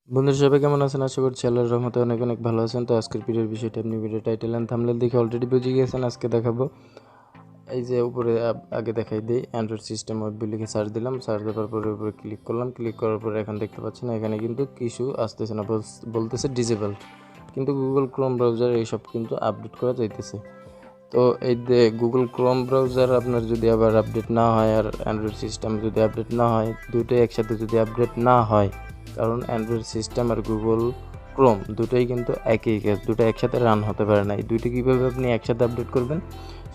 বন্ধুরা সবাই কেমন আছেন? আশা করছি আল্লাহর রহমতে অনেক অনেক ভালো আছেন। তো আজকের ভিডিওর বিষয়টা আপনি ভিডিও টাইটেল এন্ড থাম্বনেল দেখে অলরেডি বুঝে গিয়েছেন। আজকে দেখাবো এই যে উপরে আগে দেখাই দিই অ্যান্ড্রয়েড সিস্টেম ওয়েবভিউ লিখে সার্চ দিলাম, সার্চ দেওয়ার পরে উপরে ক্লিক করলাম। ক্লিক করার পরে এখন দেখতে পাচ্ছেন এখানে কিন্তু কিছু আসতেছে না, বলতেছে ডিসেবলড, কিন্তু গুগল ক্রোম ব্রাউজার এইসব কিন্তু আপডেট করা যাইতেছে। তো এই যে গুগল ক্রোম ব্রাউজার আপনার যদি আবার আপডেট না হয় আর অ্যান্ড্রয়েড সিস্টেম যদি আপডেট না হয়, দুটোই একসাথে যদি আপডেট না হয়, কারণ অ্যান্ড্রয়েড সিস্টেম আর গুগল ক্রোম দুটোই কিন্তু একই কাজ, দুটো একসাথে রান হতে পারে না। এই দুইটি কীভাবে আপনি একসাথে আপডেট করবেন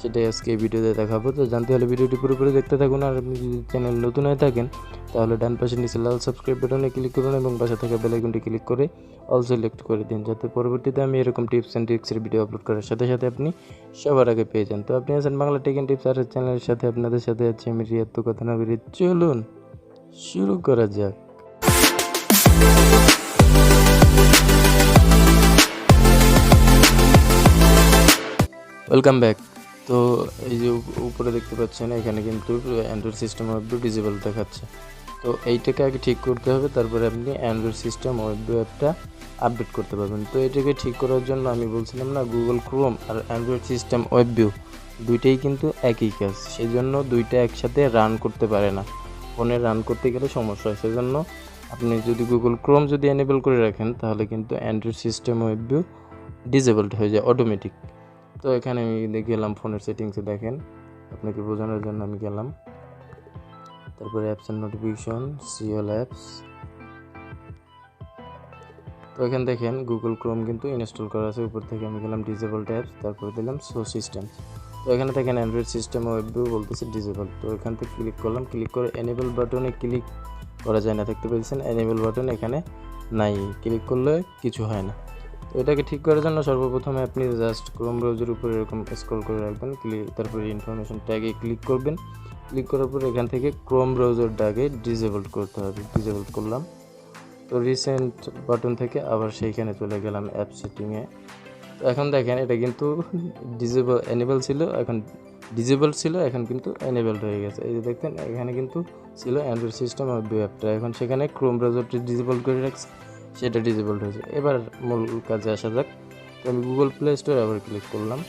সেটাই আজকে এই ভিডিওতে দেখাবো। তো জানতে হলে ভিডিওটি পুরোপুরি দেখতে থাকুন। আর আপনি যদি চ্যানেল নতুন হয়ে থাকেন তাহলে ডান পাশে নিচে লাল সাবস্ক্রাইব বাটনে ক্লিক করুন এবং পাশে থাকা বেল আইকনটি ক্লিক করে অল সিলেক্ট করে দিন, যাতে পরবর্তীতে আমি এরকম টিপস অ্যান্ড ট্রিক্সের ভিডিও আপলোড করার সাথে সাথে আপনি সবার আগে পেয়ে যান। তো আপনি আছেন বাংলা টেক অ্যান্ড টিপস আর চ্যানেলের সাথে, আপনাদের সাথে আছি আমি রিয়াদ। তো কথা না বেরিয়ে চলুন শুরু করা যাক। Welcome back. তো এই যে উপরে দেখতে পাচ্ছেন এখানে কিন্তু অ্যান্ড্রয়েড সিস্টেম ওয়েবভিউ ডিসেবল দেখাচ্ছে। তো এইটাকে আগে ঠিক করতে হবে, তারপরে আপনি অ্যান্ড্রয়েড সিস্টেম ওয়েবভিউ অ্যাপটা আপডেট করতে পারবেন। তো এটাকে ঠিক করার জন্য আমি বলছিলাম না, গুগল ক্রোম আর অ্যান্ড্রয়েড সিস্টেম ওয়েবভিউ দুইটাই কিন্তু একই কাজ, সেই জন্য দুইটা একসাথে রান করতে পারে না। ফোনে রান করতে গেলে সমস্যা হয়, সেজন্য আপনি যদি গুগল ক্রোম যদি এনেবল করে রাখেন তাহলে কিন্তু অ্যান্ড্রয়েড সিস্টেম ওয়েবভিউ ডিসেবলড হয়ে যায় অটোমেটিক। তো এখানে আমি গেলাম ফোনের সেটিংসে, দেখেন আপনাকে বোঝানোর জন্য আমি গেলাম, তারপরে apps and notification, Seoul apps. তো এখানে দেখেন গুগল ক্রোম কিন্তু ইনস্টল করা আছে। উপর থেকে আমি গেলাম ডিসেবলড অ্যাপস, তারপরে দিলাম শো সিস্টেম। তো এখানে দেখেন অ্যান্ড্রয়েড সিস্টেম ওয়েবভিউ বলতেছে ডিসেবল। তো এখান থেকে ক্লিক করলাম, ক্লিক করে এনেবল বাটনে ক্লিক করা যায় না, দেখতে পেয়েছেন এনেবল বাটন এখানে নাই, ক্লিক করলে কিছু হয় না। তো এটাকে ঠিক করার জন্য সর্বপ্রথমে আপনি জাস্ট ক্রোম ব্রাউজার উপরে এরকম স্ক্রল করে রাখবেন, তারপরে ইনফরমেশন ট্যাগে ক্লিক করবেন। ক্লিক করার পর এখান থেকে ক্রোম ব্রাউজারটাকে ডিসেবল করতে হবে, ডিসেবল করলাম। তো রিসেন্ট বাটন থেকে আবার সেইখানে চলে গেলাম অ্যাপ সেটিংয়ে। তো এখন দেখেন এটা কিন্তু এনেবল ছিল, এখন ডিসেবল ছিল, এখন কিন্তু এনেবলড হয়ে গেছে। এই যে দেখতেন এখানে কিন্তু ছিল অ্যান্ড্রয়েড সিস্টেম ওয়েবভিউ অ্যাপটা, এখন সেখানে ক্রোম ব্রাউজারটি ডিসেবল করে রাখছে, সেটা ডিসেবলড হয়েছে। এবার মূল কাজে আসা যাক। তো আমি গুগল প্লে স্টোরে আবার ক্লিক করলাম।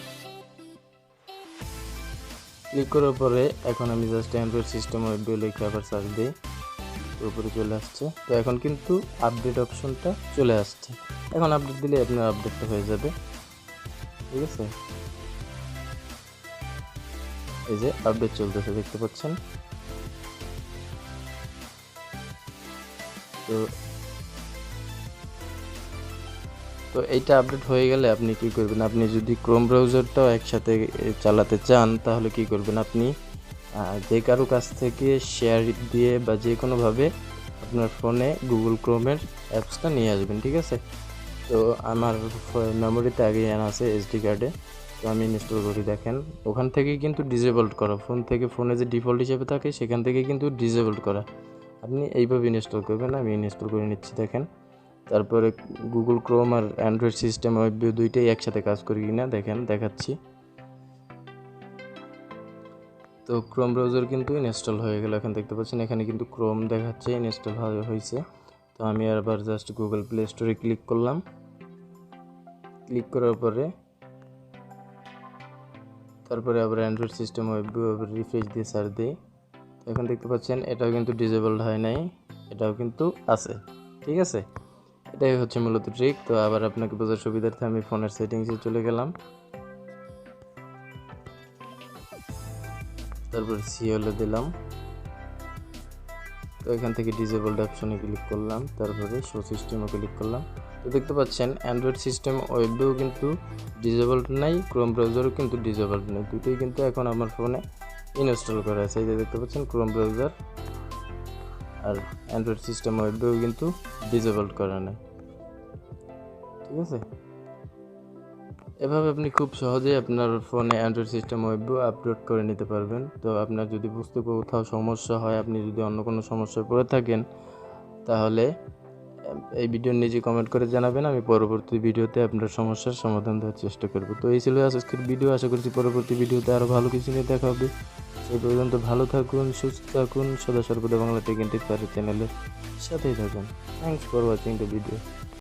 ক্লিক করার পরে এখন আমি জাস্ট অ্যান্ড্রয়েড সিস্টেম ওয়েবভিউ লিখে আবার সার্চ দিই, উপরে চলে আসছে। তো এখন কিন্তু আপডেট অপশনটা চলে আসছে, এখন আপডেট দিলে আপনার আপডেটটা হয়ে যাবে, ঠিক আছে। এই যে আপডেট চলতেছে দেখতে পাচ্ছেন। তো তো এইটা আপডেট হয়ে গেলে আপনি কি করবেন, আপনি যদি ক্রোম ব্রাউজারটাও একসাথে চালাতে চান তাহলে কি করবেন, আপনি যে কারো কাছ থেকে শেয়ার দিয়ে বা যে কোনোভাবে আপনার ফোনে গুগল ক্রোমের অ্যাপসটা নিয়ে আসবেন, ঠিক আছে। তো আমার মেমোরিতে আগে আনা আছে এসডি কার্ডে, তো আমি ইনস্টল করি। দেখেন ওখান থেকেই কিন্তু ডিসেবলড করা, ফোন থেকে ফোনে যে ডিফল্ট হিসেবে থাকে সেখান থেকে কিন্তু ডিসেবলড করা। আপনি এইভাবে ইনস্টল করবেন, আমি ইনস্টল করে নিচ্ছি দেখেন। তারপরে গুগল ক্রোম আর অ্যান্ড্রয়েড সিস্টেম ওয়েবভিউ দুইটাই একসাথে কাজ করি কিনা দেখেন, দেখাচ্ছি। তো ক্রোম ব্রাউজার কিন্তু ইনস্টল হয়ে গেল, এখন দেখতে পাচ্ছেন এখানে কিন্তু ক্রোম দেখাচ্ছে ইনস্টল হয়েছে। তো আমি আবার জাস্ট গুগল প্লে স্টোরে ক্লিক করলাম। ক্লিক করার পরে তারপরে আবার অ্যান্ড্রয়েড সিস্টেম ওয়েবভিউ আবার রিফ্রেশ দিয়ে সার্চ দিই। তো এখন দেখতে পাচ্ছেন এটাও কিন্তু ডিসেবলড হয় নাই, এটাও কিন্তু আছে, ঠিক আছে। এটাই হচ্ছে মূলত ট্রিক। তো আবার আপনাকে বোঝার সুবিধার্থে আমি ফোনের সেটিংসে চলে গেলাম, তারপর সিওলে দিলাম। তো এখান থেকে ডিসেবলড অপশনে ক্লিক করলাম, তারপরে শো সিস্টেমও ক্লিক করলাম। তো দেখতে পাচ্ছেন অ্যান্ড্রয়েড সিস্টেম ওয়েবভিউ কিন্তু ডিসেবলড নাই, ক্রোম ব্রাউজারও কিন্তু ডিসেবলড নেই, দুটোই কিন্তু এখন আমার ফোনে ইনস্টল করা আছে। এই যে দেখতে পাচ্ছেন ক্রোম ব্রাউজার আর অ্যান্ড্রয়েড সিস্টেম ওয়েবভিউ কিন্তু ডিসেবলড করা নেই, ঠিক আছে। এভাবে আপনি খুব সহজেই আপনার ফোনে অ্যান্ড্রয়েড সিস্টেম ওয়েবভিউ আপলোড করে নিতে পারবেন। তো আপনার যদি বুঝতে কোথাও সমস্যা হয়, আপনি যদি অন্য কোনো সমস্যায় পড়ে থাকেন তাহলে এই ভিডিওর নিচে কমেন্ট করে জানাবেন, আমি পরবর্তী ভিডিওতে আপনার সমস্যার সমাধান দেওয়ার চেষ্টা করব। তো এই ছিল আজকের ভিডিও, আশা করছি পরবর্তী ভিডিওতে আরও ভালো কিছু নিয়ে দেখা হবে। এই পর্যন্ত ভালো থাকুন, সুস্থ থাকুন, সদা সর্বদা বাংলা টেক অ্যান্ড টিপস চ্যানেলের সাথেই থাকুন। Thanks for watching the video.